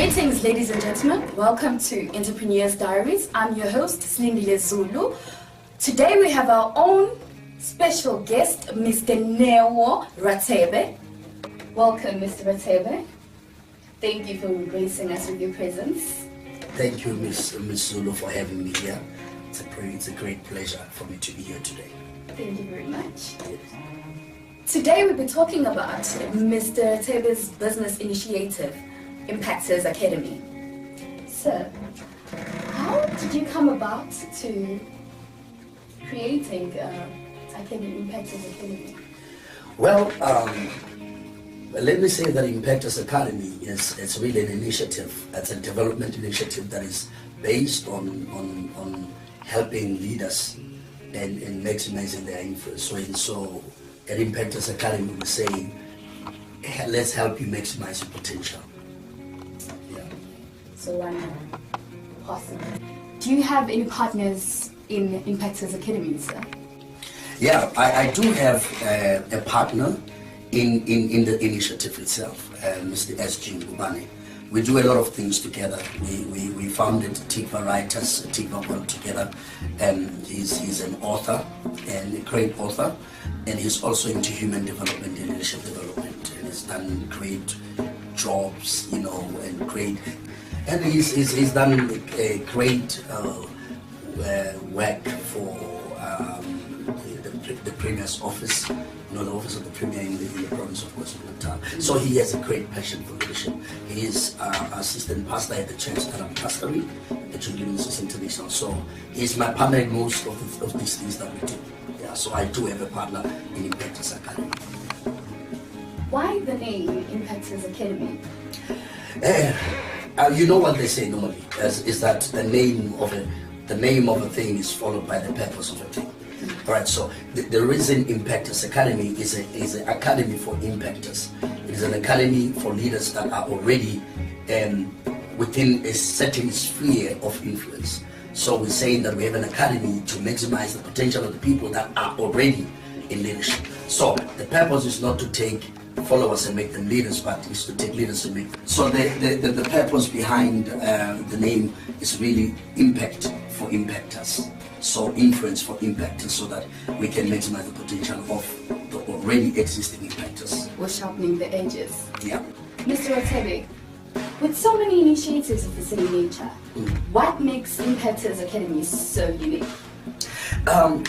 Greetings, ladies and gentlemen. Welcome to Entrepreneurs Diaries. I'm your host, Slindile Zulu. Today we have our own special guest, Mr. Rathebe. Welcome, Mr. Rathebe. Thank you for gracing us with your presence. Thank you, Miss Zulu, for having me here. It's a great pleasure for me to be here today. Thank you very much. Yes. Today we'll be talking about Mr. Rathebe's business initiative, Impactors Academy. So, how did you come about to creating Impactors Academy? Well, let me say that Impactors Academy it's really an initiative. It's a development initiative that is based on helping leaders and maximizing their influence. So at Impactors Academy, we say, let's help you maximize your potential. Yeah. So possible. Do you have any partners in Impactors Academy, sir? Yeah, I do have a partner in the initiative itself, Mr. S.G. Ubane. We do a lot of things together. We founded Tikva Writers, Tikva World together, and he's an author, and a great author, and he's also into human development and leadership development, and he's done great jobs, and great, and he's done a great work for the Premier's office, the office of the Premier in the province of KwaZulu-Natal. So he has a great passion for leadership. He is assistant pastor at the church that I'm pastoring, the Children's International. So he's my partner in most of these things that we do. Yeah, so I do have a partner in Impactors Academy. Why the name Impactors Academy? You know what they say normally is that the name of a thing is followed by the purpose of a thing. All right, so the reason Impactors Academy is an academy for impactors. It is an academy for leaders that are already within a certain sphere of influence. So we're saying that we have an academy to maximize the potential of the people that are already in leadership. So the purpose is not to take followers and make them leaders, but is to take leaders and make them. So the purpose behind the name is really impact for impactors. So influence for impactors, so that we can maximize the potential of the already existing impactors. We're sharpening the edges. Yeah. Mr. Rathebe, with so many initiatives of the same nature, what makes Impactors Academy so unique?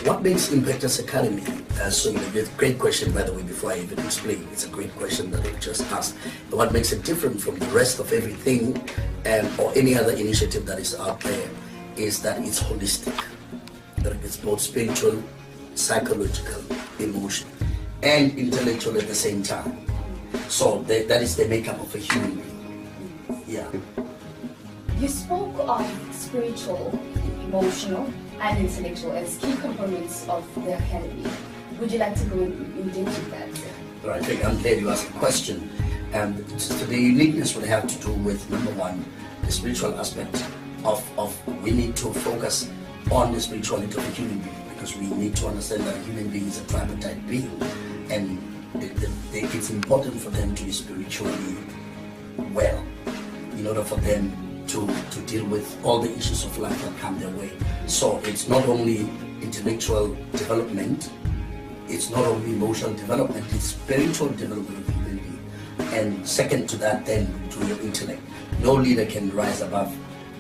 What makes Impactors Academy so unique? Great question, by the way, before I even explain. It's a great question that you just asked. But what makes it different from the rest of everything or any other initiative that is out there is that it's holistic. That it's both spiritual, psychological, emotional, and intellectual at the same time. So that is the makeup of a human being. Yeah. You spoke of spiritual, emotional, and intellectual as key components of the academy. Would you like to go in depth with that? Right, I think I'm glad you asked the question. So the uniqueness would have to do with, number one, the spiritual aspect of we need to focus on the spirituality of a human being, because we need to understand that a human being is a tripartite being, and it's important for them to be spiritually well in order for them to deal with all the issues of life that come their way. So it's not only intellectual development, it's not only emotional development, it's spiritual development of a human being. And second to that, then, to your intellect. No leader can rise above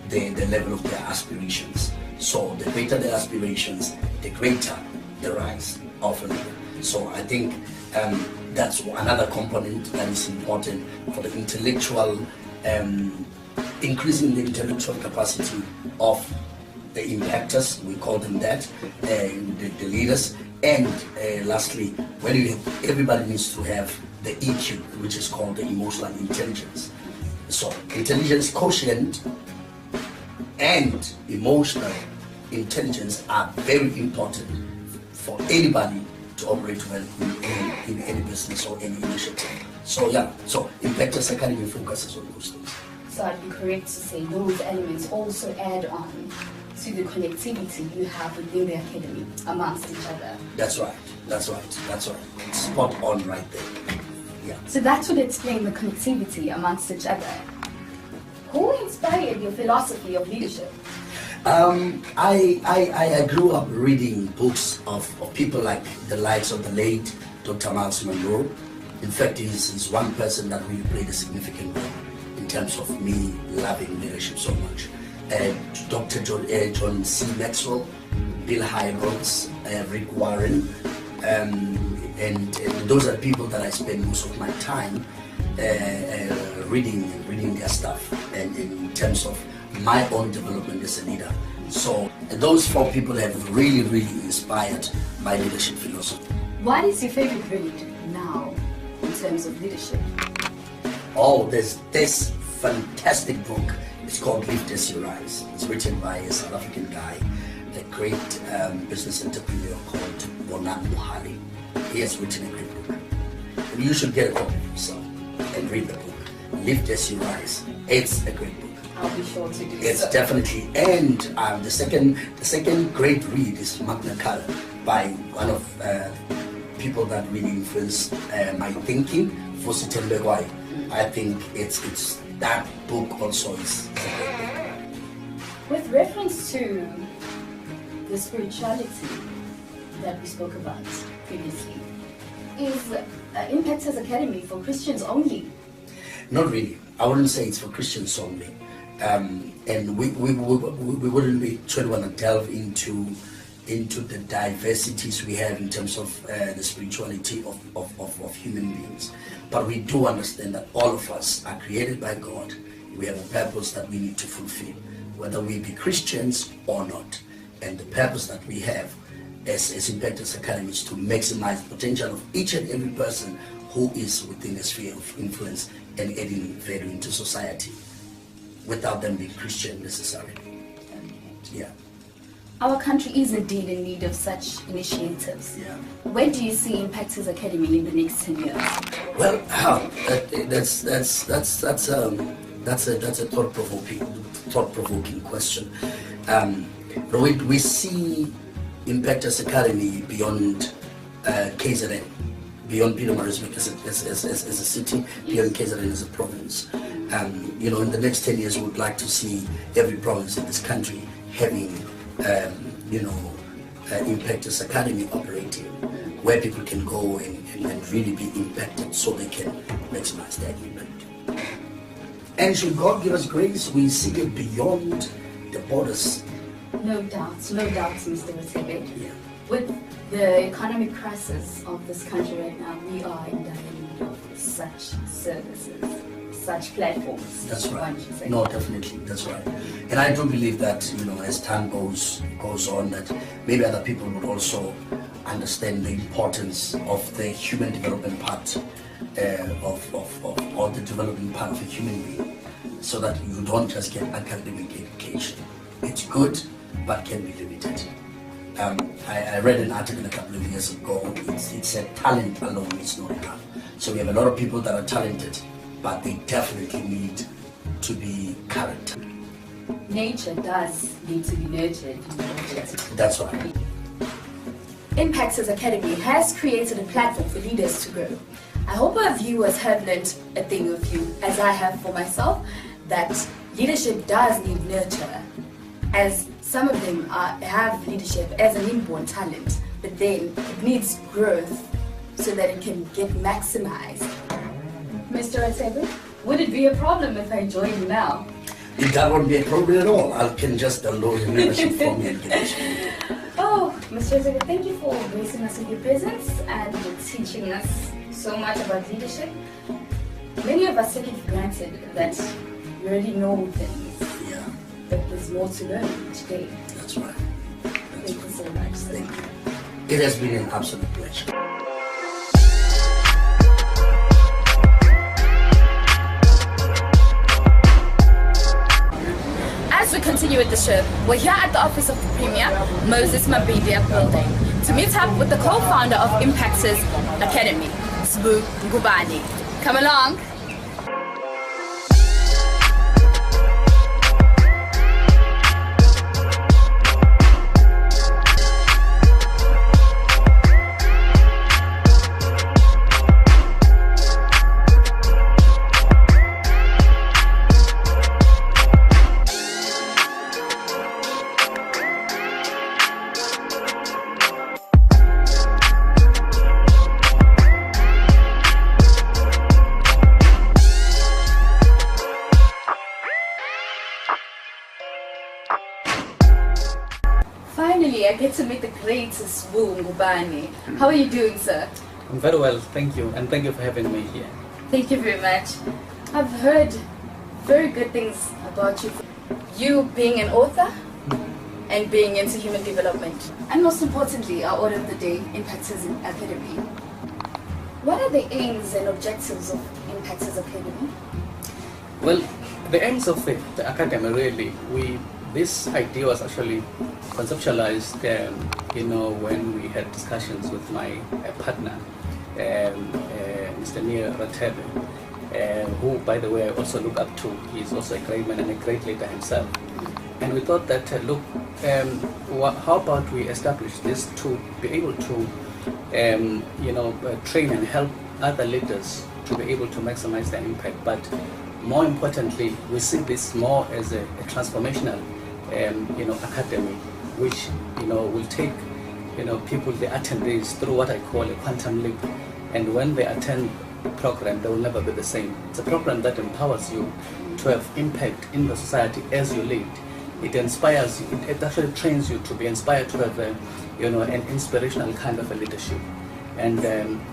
the level of their aspirations. So the greater the aspirations, the greater the rise of a leader. So I think that's another component that is important for the intellectual, increasing the intellectual capacity of the impactors, we call them that, the leaders. And lastly, when you have, everybody needs to have the EQ, which is called the emotional intelligence. So intelligence quotient and emotional intelligence are very important for anybody to operate well in any business or any initiative. So yeah, so Impactors Academy focuses on those things. So I'd be correct to say those elements also add on to the connectivity you have within the academy amongst each other. That's right. It's spot on right there. Yeah. So that would explain the connectivity amongst each other. Who inspired your philosophy of leadership? I grew up reading books of people like the likes of the late Dr. Miles Monroe. In fact, he's one person that really played a significant role in terms of me loving leadership so much. Dr. John C. Maxwell, Bill Hybels, Rick Warren, and those are people that I spend most of my time reading their stuff, and in terms of my own development as a leader. So those 4 people have really inspired my leadership philosophy. What is your favorite read now in terms of leadership? Oh, there's this fantastic book. It's called Lift As You Rise. It's written by a South African guy, a great business entrepreneur called Bona Mohali. He has written a great book. And you should get a copy of yourself and read the book. Lift As You Rise. It's a great book. I'll be sure to do It's so. definitely, and the second great read is Magna Carta by one of people that really influenced my thinking, Fosi Tembegwai. I think it's that book also is a great book. With reference to the spirituality that we spoke about previously, is Impactors Academy for Christians only? Not really. I wouldn't say it's for Christians only. And we wouldn't be trying to delve into the diversities we have in terms of the spirituality of human beings. But we do understand that all of us are created by God. We have a purpose that we need to fulfill, whether we be Christians or not. And the purpose that we have as Impactors Academy is to maximize the potential of each and every person who is within the sphere of influence and adding value into society, without them being Christian necessarily. Yeah. Our country is indeed in need of such initiatives. Yeah. Where do you see Impactors Academy in the next 10 years? Well, that's a thought-provoking question. But we see Impactors Academy beyond KZN, beyond Pietermaritzburg as a city, beyond KZN as a province. In the next 10 years, we would like to see every province in this country having, Impactors Academy operating, where people can go and really be impacted so they can maximize their impact. And should God give us grace, we see it beyond the borders. No doubts, Mr. Rathebe. Yeah. With the economic crisis of this country right now, we are in dire need of such services, such platforms. That's right. one should say. No, definitely, that's right. And I do believe that, as time goes on, that maybe other people would also understand the importance of the human development part of the development part of a human being, so that you don't just get academic education. It's good, but can be limited. I read an article a couple of years ago. It said talent alone is not enough. So we have a lot of people that are talented, but they definitely need to be current. Nature does need to be nurtured. That's right. Impactors Academy has created a platform for leaders to grow. I hope our viewers have learned a thing or few, as I have for myself, that leadership does need nurture, as some of them have leadership as an inborn talent, but then it needs growth so that it can get maximized. Mr. Rathebe, would it be a problem if I join you now? That won't be a problem at all. I can just download the membership for me and get it. Oh, Mr. Rathebe, thank you for gracing us with your presence and teaching us so much about leadership. Many of us take it for granted that we already know things, Yeah, but there's more to learn each day. that's right. Thank you so much. Thank you. It has been an absolute pleasure. As we continue with the show, we're here at the office of the Premier, Moses Mabidia building, to meet up with the co-founder of Impactors Academy, Sbu Ngubane. Come along. finally, I get to meet the great Sbu Ngubane. How are you doing, sir? I'm very well, thank you, and thank you for having me here. Thank you very much. I've heard very good things about you. You being an author and being into human development. And most importantly, our order of the day, Impactors Academy. What are the aims and objectives of Impactors Academy? Well, the aims of the academy really, this idea was actually conceptualized, when we had discussions with my partner, Mr. Rathebe, who, by the way, I also look up to. He's also a great man and a great leader himself. And we thought that, how about we establish this to be able to, train and help other leaders to be able to maximize their impact. But more importantly, we see this more as a transformational, academy, which, will take, people, the attendees, through what I call a quantum leap. And when they attend the program, they will never be the same. It's a program that empowers you to have impact in the society as you lead. It inspires you, it actually trains you to be inspired to have an inspirational kind of a leadership. And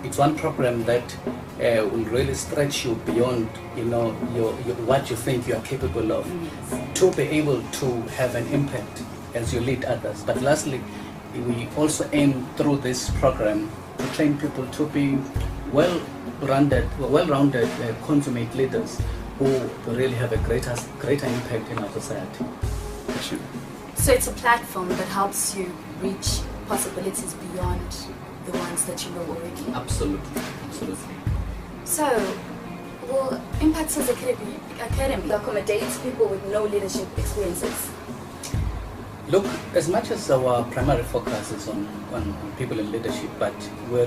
it's one program that will really stretch you beyond, what you think you are capable of, to be able to have an impact as you lead others. But lastly, we also aim through this program to train people to be well-rounded, consummate leaders who really have a greater impact in our society. So it's a platform that helps you reach possibilities beyond the ones that you know already. Absolutely. So, will Impactors Academy accommodate people with no leadership experiences? Look, as much as our primary focus is on people in leadership, but we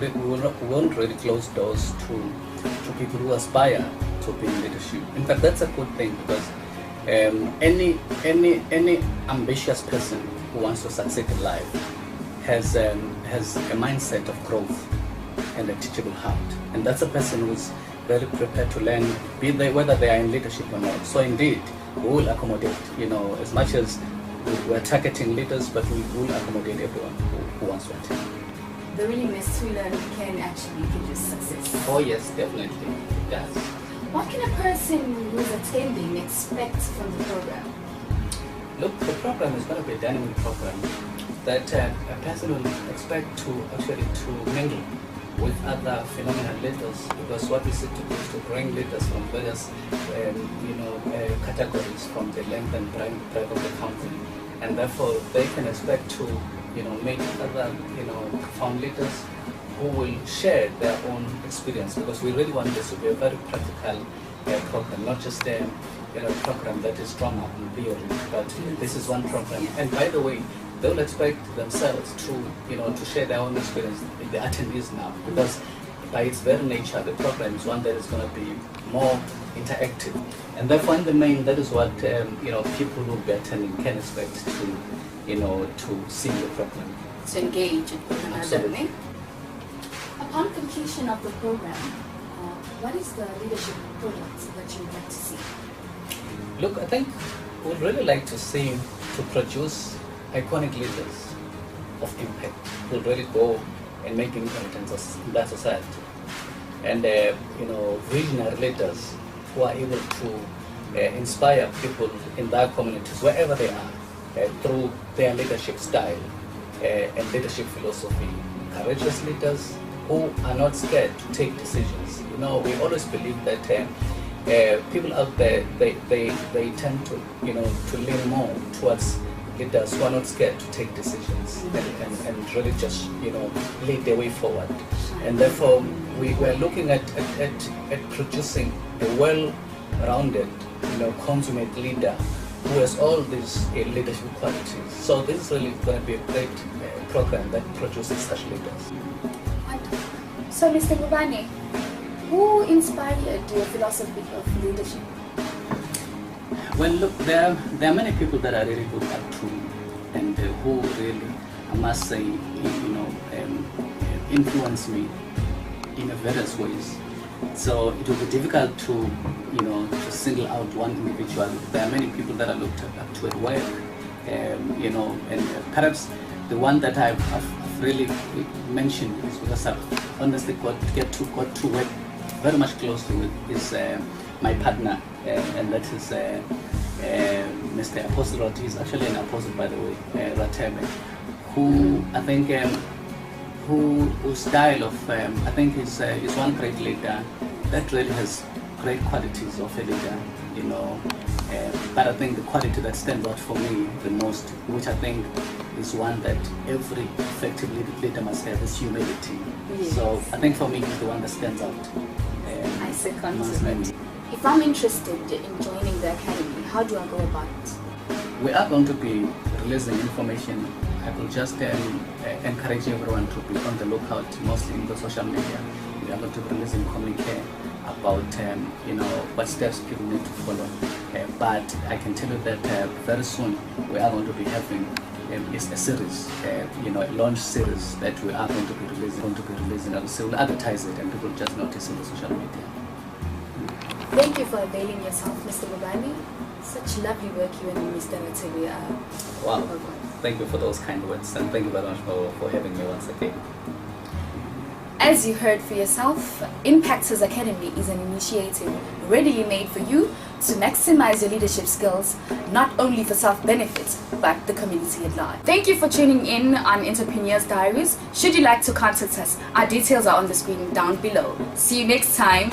won't really close doors to people who aspire to be in leadership. In fact, that's a good thing, because any ambitious person who wants to succeed in life has a mindset of growth and a teachable heart, and that's a person who's very prepared to learn, whether they are in leadership or not. So indeed, we will accommodate, as much as we're targeting leaders, but we will accommodate everyone who wants to attend. The willingness to learn can actually give you success. Oh yes, definitely, it does. What can a person who's attending expect from the program? Look, the program is going to be a dynamic program that a person will expect to mingle with other phenomenal leaders, because what we seek to do is to bring leaders from various categories from the length and breadth of the country, and therefore they can expect to meet other profound leaders who will share their own experience, because we really want this to be a very practical program, not just a program that is drawn up in theory, but this is one program. And by the way, they will expect themselves to share their own experience, the attendees now, because by its very nature, the program is one that is going to be more interactive, and therefore, in the main, that is what people who will be attending can expect to see the program. To engage with another. Upon completion of the program, what is the leadership product that you would like to see? Look, I think we'd really like to produce iconic leaders of impact who really go and make impact in that society, and visionary leaders who are able to inspire people in their communities wherever they are through their leadership style and leadership philosophy. Courageous leaders who are not scared to take decisions. We always believe that people out there, they tend to lean more towards leaders who are not scared to take decisions and really just lead the way forward. And therefore, we are looking at producing a well-rounded, consummate leader who has all these leadership qualities. So this is really going to be a great program that produces such leaders. So, Mr. Ngubane, who inspired your philosophy of leadership? Well, look, there are many people that I really look up to, and who really, I must say, influence me in various ways. So it will be difficult to single out one individual. There are many people that I looked up to at work, and perhaps the one that I've really mentioned is because I've honestly got to work very much closely with is my partner, and that is Mr. Apostle. He's actually an apostle, by the way, Rathebe, who I think whose style of I think is one great leader that really has great qualities of a leader, you know. But I think the quality that stands out for me the most, which I think is one that every effective leader must have, is humility. Yes. So I think for me, he's the one that stands out. I second amongst to many. it. If I'm interested in joining the academy, how do I go about it? We are going to be releasing information. I could just encourage everyone to be on the lookout, mostly in the social media. We are going to be releasing communique about you know, what steps people need to follow. But I can tell you that very soon we are going to be having it's a series, you know, a launch series that we are going to be releasing. So we'll advertise it and people just notice on the social media. Thank you for availing yourself, Mr. Bobani. Such lovely work you and Mr. Rathebe are. Wow. Thank you for those kind words, and thank you very much for having me once again. As you heard for yourself, Impactors Academy is an initiative readily made for you to maximize your leadership skills, not only for self-benefit, but the community at large. Thank you for tuning in on Entrepreneurs Diaries. Should you like to contact us, our details are on the screen down below. See you next time.